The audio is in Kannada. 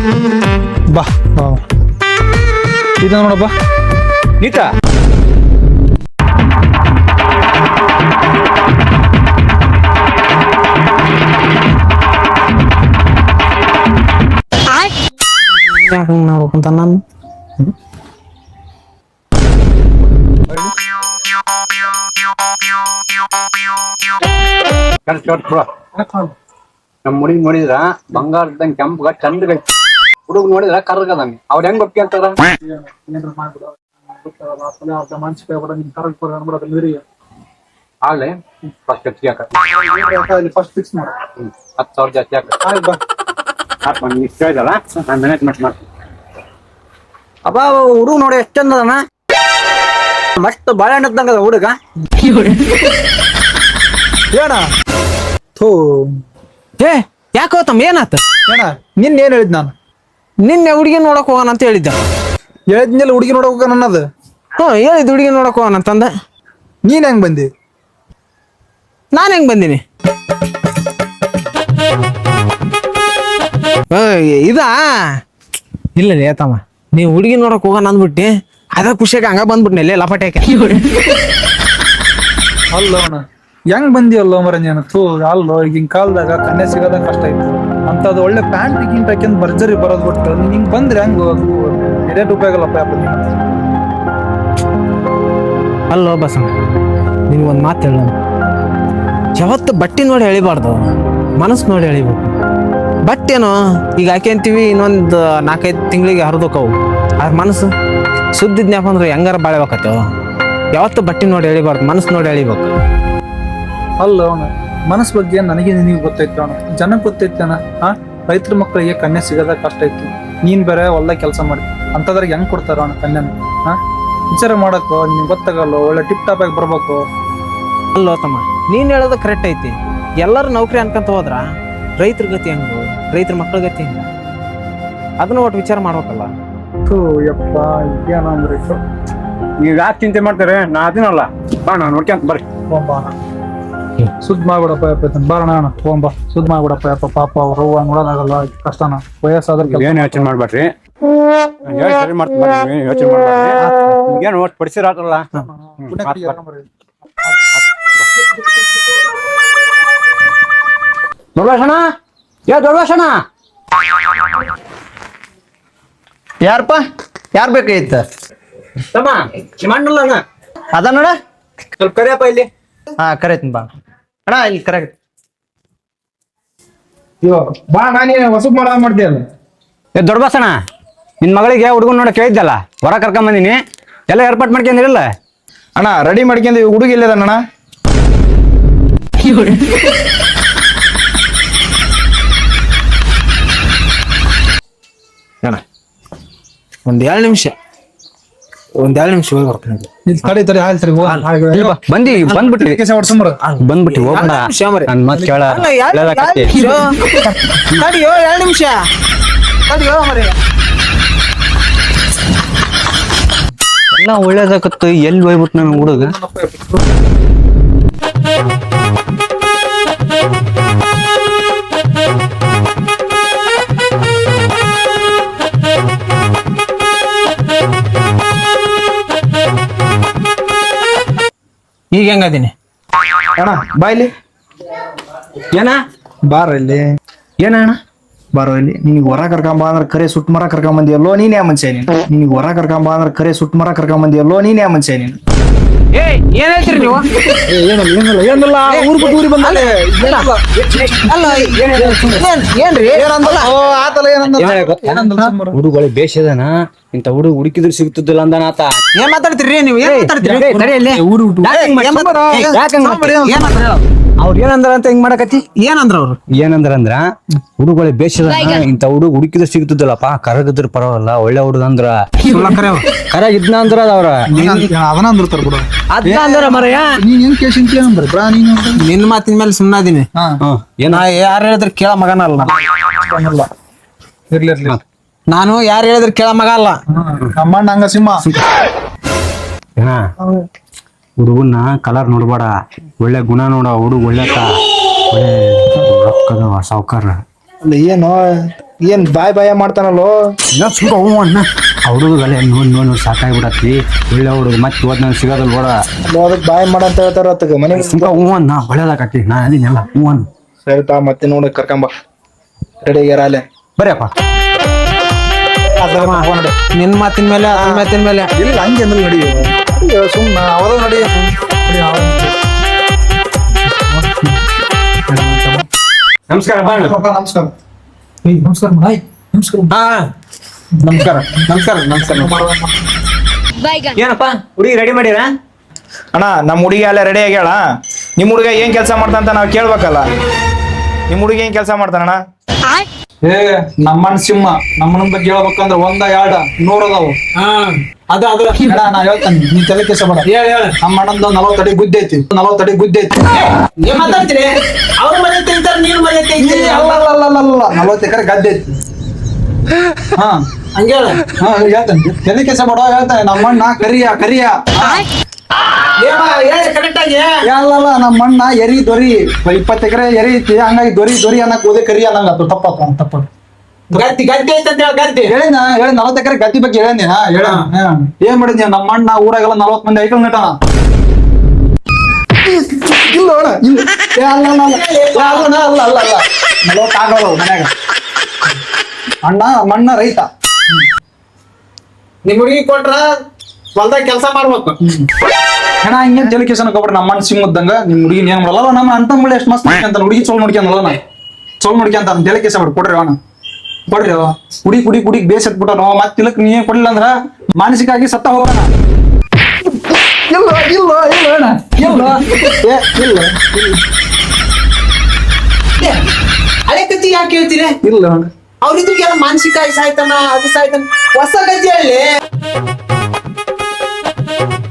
ಬಾ ಬಾ ಇದು ನೋಡಪ್ಪ ನೀತಾ ನೋಡ್ಕೊಂತ ನಾನು ನಮ್ ಹುಡುಗಿ ನೋಡಿದ್ರ ಬಂಗಾರದಂಗ ಕೆಂಪಗ ಚಂದ ಹುಡುಗ ನೋಡಿದ್ರ ಕರ್ಗದಂಗ ಅವ್ರ ಹೆಂಗ್ ಒಪ್ಪಿಗೆ ಅಂತಾರ ಆಗ್ಲೇ ಫಸ್ಟ್ ಹೆಚ್ಚಿಗೆ ಫಸ್ಟ್ ಫಿಕ್ಸ್ ಮಾಡ 10,000 ಜಾಸ್ತಿ ಹಾಕ ಇಷ್ಟ ಇದಲ್ಲ ನಾನು ಮ್ಯಾನೇಜ್ಮೆಂಟ್ ಮಾಡ್ತೀನಿ. ಅಬ್ಬ ಹುಡುಗ ನೋಡಿ ಎಷ್ಟ್ ಚಂದದನ ಮಸ್ತ್ ಬಾಳೆಹಣ್ಣು ಇದ್ದಂಗ ಹುಡುಗ ಏನ ಥೂ ಏ ಯಾಕೋ ತಮ್ಮ ಏನಾತ ಏನ ನಿನ್ ಏನ್ ಹೇಳಿದ್ ನಾನು ನಿನ್ನೆ ಹುಡುಗಿ ನೋಡಕ್ ಹೋಗೋಣ ಅಂತ ಹೇಳಿದ್ದ. ಹೇಳಿದ್ಮೇಲೆ ಹುಡುಗಿ ನೋಡೋಕ ನನ್ನದು ಹೇಳಿದ್ ಹುಡುಗಿ ನೋಡಕ್ ಹೋಗೋಣ ಅಂತಂದ. ನೀನ್ ಹೆಂಗ್ ಬಂದಿ ನಾನು ಹೆಂಗ್ ಬಂದೀನಿ ಇದಾ ಇಲ್ಲ ರೀ ತಮ್ಮ ನೀವು ಹುಡುಗಿ ನೋಡಕ್ ಹೋಗೋಣ ಅಂದ್ಬಿಟ್ಟಿ ಅದ ಖುಷಿಯಾಗ ಹಂಗ ಬಂದ್ಬಿಟ್ನೆ ಲಪಾಟ್ಯಾಕೆ ಅಲ್ಲೋಣ ಹೆಂಗ್ ಬಂದಿ ಅಲ್ಲೋ ಮರಂಜನ ಥೂ ಅಲ್ಲೋ ಈಗಿನ ಕಾಲದಾಗ ಕನ್ಯೆ ಸಿಗೋದ ಕಷ್ಟ ಐತಿ ಅಂತದ್ ಒಳ್ಳೆ ಪ್ಯಾಂಟ್ ಗಿಂಟ್ ಹಾಕ್ಯಂದ್ ಭರ್ಜರಿ ಬರೋದ್ ಬಿಟ್ಟು ನೀನ್ ಹಿಂಗ್ ಬಂದ್ರೆ ಹೆಂಗು ಎಡೆ ಉಪಯೋಗಲ್ಲಪ್ಪ ಯಪ್ಪ ನೀನು. ಅಲ್ಲೋ ಬಸಣ್ಣ ನಿನ್ಗೊಂದು ಮಾತು ಹೇಳ ಯಾವತ್ತು ಬಟ್ಟೆ ನೋಡಿ ಎಳಿಬಾರ್ದು ಮನಸ್ಸು ನೋಡಿ ಎಳಿಬೇಕು. ಬಟ್ಟೇನೋ ಈಗ ಆಕೆ ಅಂತೀವಿ ಇನ್ನೊಂದು 4-5 ತಿಂಗಳಿಗೆ ಹರಿದೋಕವು ಅದ್ರ ಮನಸ್ಸು ಸುದ್ದಿದ್ನ್ಯಾಪ ಅಂದ್ರೆ ಹೆಂಗಾರ ಬಾಳ್ಬೇಕತ್ತವ. ಯಾವತ್ತು ಬಟ್ಟೆ ನೋಡಿ ಎಳಿಬಾರ್ದು ಮನಸ್ಸು ನೋಡಿ ಎಳಿಬೇಕು. ಅಲ್ಲೋ ಅಣ್ಣ ಮನಸ್ ಬಗ್ಗೆ ನನಗೆ ನಿನಗೆ ಗೊತ್ತೈತಿ ಅಣ್ಣ ಜನಕ್ಕೆ ಗೊತ್ತೈತಿ ಅಣ್ಣ ರೈತರ ಮಕ್ಕಳಿಗೆ ಕನ್ಯೆ ಸಿಗೋದ ಕಷ್ಟ ಐತಿ ನೀನ್ ಬೇರೆ ಒಳ್ಳೆ ಕೆಲಸ ಮಾಡಿ ಅಂತದ್ರಾಗ ಹೆಂಗ್ ಕೊಡ್ತಾರ ಅಣ್ಣ ಕನ್ಯೆನ ವಿಚಾರ ಮಾಡಕ್ಕೋ ನಿಮ್ಗೆ ಗೊತ್ತಾಗಲ್ಲ ಒಳ್ಳೆ ಟಿಪ್ ಟಾಪ್ ಆಗಿ ಬರ್ಬೇಕು. ಅಲ್ಲೋ ತಮ್ಮ ನೀನ್ ಹೇಳೋದು ಕರೆಕ್ಟ್ ಐತಿ. ಎಲ್ಲರೂ ನೌಕರಿ ಅನ್ಕೊಂತ ಹೋದ್ರ ರೈತರ ಗತಿ ಹೆಂಗು ರೈತರ ಮಕ್ಕಳ ಗತಿ ಹೆಂಗ ಅದನ್ನ ಒಟ್ಟು ವಿಚಾರ ಮಾಡ್ಬೇಕಲ್ಲ. ಥೂ ಯಪ್ಪ ಏನಂದ್ರೆ ನೀವ್ ಯಾಕೆ ಚಿಂತೆ ಮಾಡ್ತಾರೆ ನಾ ಅದಿನಲ್ಲ ಬಾ ನಾನು ನೋಡ್ಕೊಂತ ಬರ್ರಿ. ಹೋಗ್ಬಾ ಸುದ್ ಮಾಡ್ಬಿಡಪ್ಪ ಯಪ್ಪ ಬಾರಣ ಅಣ್ಣ ಹೋಗ್ಬಾ ಸುದ್ ಮಾಡ್ಬಿಡಪ್ಪ ಯಪ್ಪ ಪಾಪ ಅವ್ರು ನೋಡೋದಾಗಲ್ಲ ಕಷ್ಟನ ವಯಸ್ಸಾದ್ರ ಏನ್ ಯೋಚನೆ ಮಾಡ್ಬೇಡ್ರಿ ಸರಿ ಮಾಡ್ತೀನಿ ಯೋಚನೆ ಮಾಡ್ಬೇಡ್ರಿ ಏನು ಒಟ್ಟು ಪಡಿಸಿರಾಟಲ್ಲ. ದೊಡ್ಡಭಾಷಣ ದೊಡ್ಡಭಾಷಣ ಯಾರಪ್ಪ ಯಾರ್ ಬೇಕಾಗಿತ್ತ ತಮ್ಮ ನಿಮ್ಮಣ್ಣಲ್ಲ ಅಣ್ಣ ಅದ ನೋಡ ಸ್ವಲ್ಪ ಕರಿಯಪ್ಪ ಇಲ್ಲಿ. ಹಾ ಕರೇತೀನಿ ಬಾ ಅಣ್ಣ ಇಲ್ಲಿ ಕರೆಕ್ಟ್ ಬಾ ನಾನೇ ಹೊಸಬ್ ಮಾಡ ಮಾಡ್ತೀಯಲ್ಲ ದೊಡ್ಡಬಾಸಣ ನಿನ್ ಮಗಳಿಗೆ ಹುಡುಗನ್ ನೋಡ ಕೇಳಿದ್ದಲ್ಲ ಹೊರ ಕರ್ಕೊಂಡ್ ಬಂದಿನಿ ಎಲ್ಲ ಏರ್ಪಾಟ್ ಮಾಡ್ಕೊಂಡಿರಲ್ಲ. ಅಣ್ಣ ರೆಡಿ ಮಾಡ್ಕೊಂಡಿ ಹುಡುಗಿ ಇಲ್ಲದ ಅಣ್ಣ ಅಣ್ಣ ಒಂದ್ 2 ನಿಮಿಷ ಹೋಗಿ ಬರ್ತೀನಿ. ತಡಿ ತಡಿ ಹಾಲ್ ಸರಿ ಬಂದ್ಬಿಟ್ರಿ ಬಂದ್ಬಿಟ್ಟಿ ಹೋಗೋಣ ನನ್ ಮತ್ ಕೇಳ ತಡಿಯೋ 2 ನಿಮಿಷ ತಡಿಯೋ ಮರೆ ಎಲ್ಲ ಒಳ್ಳೇದಾಗತ್ತ ಎಲ್ಲಿ ಹೋಗ್ಬಿಟ್ಟು ನನ್ ಹುಡುಗ ಈಗ ಹೆಂಗದೀನಿ ಅಣ್ಣ ಬಾ ಇಲ್ಲಿ ಏನ ಬಾರ ಇಲ್ಲಿ ಏನಣ್ಣ ಬಾರೋ ಇಲ್ಲಿ ನಿನಗೆ ಹೊರ ಕರ್ಕೊಂಬ ಅಂದ್ರೆ ಕರೆ ಸುಟ್ ಮರ ಕರ್ಕೊಂಬಂದಿಯಲ್ಲೋ ನೀನ್ ಯಾ ಮನುಷ್ಯ ನೀನು ನಿನಗೆ ಹೊರ ಕರ್ಕೊಂಬ ಅಂದ್ರೆ ಕರೆ ಸುಟ್ ಮರ ಕರ್ಕೊಂಬಂದಿಯಲ್ಲೋ ನೀನ್ ಯಾ ಮನುಷ್ಯ ನೀನು ಏನ್ ಹೇಳ್ತೀರಿ ನೀವು? ಏನಿಲ್ಲ ಊರ್ ಬಿಟ್ಟು ಊರಿಗೆ ಬಂದ ಅಲ್ಲ ಏನ್ರಿ ಆತಲ್ಲ ಏನಂದ ಹುಡುಗಳೆ ಬೇಷದನ ಇಂತ ಹುಡುಗ ಹುಡುಕಿದ್ರು ಸಿಗ್ತದಿಲ್ಲ ಅಂದಾನ ಆತ. ಏನ್ ಮಾತಾಡ್ತೀರಿ ನೀವು? ಏನ್ ಮಾತಾಡ್ತೀರಿ? ಅವ್ರ ಏನಂದ್ರ ಅಂತ ಹಿಂಗ್ ಮಾಡಕತ್ತಿ ಏನಂದ್ರ ಅವ್ರು? ಏನಂದ್ರ ಹುಡುಗಳೆ ಬೇಷದನ ಇಂತ ಹುಡುಗ ಹುಡುಕಿದ್ರು ಸಿಗ್ತದಿಲ್ಲಪ್ಪ ಕರಗಿದ್ರ ಪರವಲ್ಲ ಒಳ್ಳೆ ಹುಡುಗ ಅಂದ್ರ ಕರ ಇದ್ನ ಅಂದ್ರ ಅವ್ರ ಅದನ್ನ ಅಂದಿರ್ತಾರ ಬಿಡ ಅದ್ನ ಅಂದ್ರ ಮರಯ್ಯ ನೀನ್ ಏನ್ ಕೇಳ್ಸಿಂತಿ ಅಂದ್ರ ಬ್ರಾ ನೀನು ನಿನ್ನ ಮಾತಿನ ಮೇಲೆ ಸುಮ್ಮನಾದೀನಿ. ಏನ ಯಾರು ಹೇಳಿದ್ರೆ ಕೇಳ ಮಗನಲ್ಲ ಇರ್ಲಿ ಇರ್ಲಿ ನಾನು ಯಾರು ಹೇಳಿದ್ರೆ ಕೇಳ ಮಗ ಅಲ್ಲ. ನಮ್ಮಣ್ಣ ಹಂಗ ಸಿಂಹ ಏನ ಹುಡುಗನ್ನ ಕಲರ್ ನೋಡ್ಬೇಡ ಒಳ್ಳೆ ಗುಣ ನೋಡ ಹುಡುಗ ಒಳ್ಳೆ ಒಳ್ಳೆ ರೊಕ್ಕದ ಸಾವ್ಕಾರ ಅಲ್ಲ ಏನು ಏನ್ ಬಾಯ್ ಮಾಡ್ತಾನಲ್ಲೋ. ಸುಮ್ಮ ಹ್ಞೂ ಅಣ್ಣ ಹುಡುಗಲ್ಲ ನೋಡಿ ಸಾಕಾಗ್ಬಿಡತ್ತಿ. ಒಳ್ಳೆ ಹುಡುಗ ಮತ್ತೆ ಹೋದ್ ನಾನು ಸಿಗೋದಲ್ಲ ಬೇಡ. ಅದಕ್ಕೆ ಬಾಯ್ ಮಾಡಂತ ಹೇಳ್ತಾರ ಅತ್ತಗ ಮನೆಗೆ. ಸುಮ್ಮ ಹ್ಞೂ ಅಣ್ಣ ಒಳ್ಳೇದಾಕತಿ. ನಾ ಅದೀನಲ್ಲ ಹ್ಞೂ ಅಣ್ಣ. ಸರಿತಾ ಮತ್ತೆ ನೋಡ ಕರ್ಕೊಂಬ ರೆಡಿ ಆಗ್ಯಾರ ಅಲ್ಲೇ. ಬರ್ಯಪ್ಪ. ನಿನ್ ಮಾತಿನ ಮೇಲೆ ಅದ್ರ ಮಾತಿನ ಮೇಲೆ ಇಲ್ಲ ಹಂಗೆ ಅಂದ್ರೆ ನಡಿ ಸುಮ್ಮನೆ ಅವದ ನಡಿ. ನಮಸ್ಕಾರ ನಮಸ್ಕಾರ. ನಮಸ್ಕಾರ ಮಾಯ್. ನಮಸ್ಕಾರ. ಹಾ ನಮಸ್ಕಾರ ನಮಸ್ಕಾರ ನಮಸ್ಕಾರ. ಏನಪ್ಪ ಹುಡುಗಿ ರೆಡಿ ಮಾಡಿರ? ಅಣ್ಣ ನಮ್ಮ ಹುಡುಗಿ ಅಲ್ಲೇ ರೆಡಿ ಆಗ್ಯಾಳ. ನಿಮ್ಮ ಹುಡುಗ ಏನ್ ಕೆಲಸ ಮಾಡ್ತಾನಂತ ನಾವು ಕೇಳ್ಬೇಕಲ್ಲ. ನಿಮ್ಮ ಹುಡುಗಿ ಏನ್ ಕೆಲಸ ಮಾಡ್ತಾನಣ್ಣ? ಏ ನಮ್ಮಣ್ಣ ಸಿಂಹ. ನಮ್ಮನ ಬಗ್ಗೆ ಹೇಳ್ಬೇಕಂದ್ರ 1 2 100 ಅದಾವು. ಅದ ಅದ್ರ ಅಣ್ಣ ನಾ ಹೇಳ್ತಾನೆ ನೀ ತಲೆ ಕೆಸ ಬೇಡ. ಹೇಳ ನಮ್ಮ ಅಣ್ಣಂದು 40 ಅಡಿ ಗುದ್ದೆ ಐತಿ. 40 ಅಡಿ ಗುದ್ದೆ ಐತಿ. ಏನ್ ಮಾತಾಡ್ತೀರಿ? ಅವ್ರ ಮನೆ ತೆಗಿತಾರ ನೀನ್ ಮನೆ ತೆಗಿತೀರಿ. 40 ಎಕರೆ ಗದ್ದೆ ಐತಿ. ಹಾ ಹಂಗೆ ಹೇಳ. ಹಾ ಹೇಳ್ತಾನೆ ತಲೆ ಕೆಸ ಬೇಡ. ಹೇಳ್ತಾನೆ ನಮ್ಮಣ್ಣ ಕರಿಯ ಕರೆಕ್ಟ್ ಆಗಿ ಅಲ್ಲಲ್ಲ ನಮ್ಮಣ್ಣ ಎರಿ ದೊರಿ 20 ಎಕರೆ ಎರಿ ಐತಿ. ಹಂಗಾಗಿ ದೊರಿ ಅನ್ನಕ್ ಹೋದೆ ಕರಿ ಅನ್ನಂಗ ತಪ್ಪ. ಗದ್ದೆ ಐತೆ ಅಂತ ಹೇಳ. ಗದ್ದೆ ಹೇಳಿ 40 ಎಕರೆ ಗದ್ದಿ ಬಗ್ಗೆ ಹೇಳಿ. ಏನ್ ಮಾಡಿದ್ನಿ ನಮ್ಮಣ್ಣ ಊರಾಗೆಲ್ಲ 40 ಮಂದಿ ಐಕಲ್ ನಟನ. ಇಲ್ಲ ಅಲ್ಲ 40 ಆಗಲ್ಲ ಮನ್ಯಾಗ. ಮಣ್ಣ ರೈತ. ನಿಮ್ ಹುಡುಗಿ ಕೊಟ್ರ ಹೊಲ್ದಾಗ ಕೆಲಸ ಮಾಡ್ಬೇಕು. ಅಣ್ಣ ಹಿಂಗೇನ್ ತಲೆ ಕೆಸ ಕೊಬ್ರಿ. ನಮ್ಮ ಅಣ್ಣ ಸಿಂಹದ್ದಂಗ ನಿಮ್ ಹುಡುಗಿ ಏನ್ ಮಾಡಲ್ಲ. ನಮ್ಮ ಅಂತ ಮುಳ್ಳಿ ಎಷ್ಟು ಮಸ್ತ್ ಅಂತ ಹುಡುಗಿ ಚೋಲ್ ನೋಡ್ಕೊಂಡಲ್ಲ ನಾ ಚೋಲ್ ನೋಡ್ಕೊಂತ ತಲೆ ಕೆಸ ಬಿಡ್ ಕೊಡ್ರಿ ಅಣ್ಣ ಕೊಡ್ರಿ. ಕುಡಿ ಬೇಸ್ ಎತ್ಬಿಟ್ಟ ಮತ್ ತಿಲಕ್ ನೀ ಕೊಡ್ಲಿಲ್ಲ ಅಂದ್ರ ಮಾನಸಿಕವಾಗಿ ಸತ್ತ ಹೋಗೋಣ. ಇಲ್ಲ ಅಣ್ಣ ಇಲ್ಲ ಹಳೆ ಕತ್ತಿ ಯಾಕೆ ಹೇಳ್ತೀರಿ? ಇಲ್ಲ ಅಣ್ಣ. ಅವ್ರಿದ್ರಿಗೆಲ್ಲ ಮಾನಸಿಕ ಸಾಯ್ತಾನ ಅದು ಸಾಯ್ತಾನ. ಹೊಸ ಗದ್ದೆ ಹೇಳಿ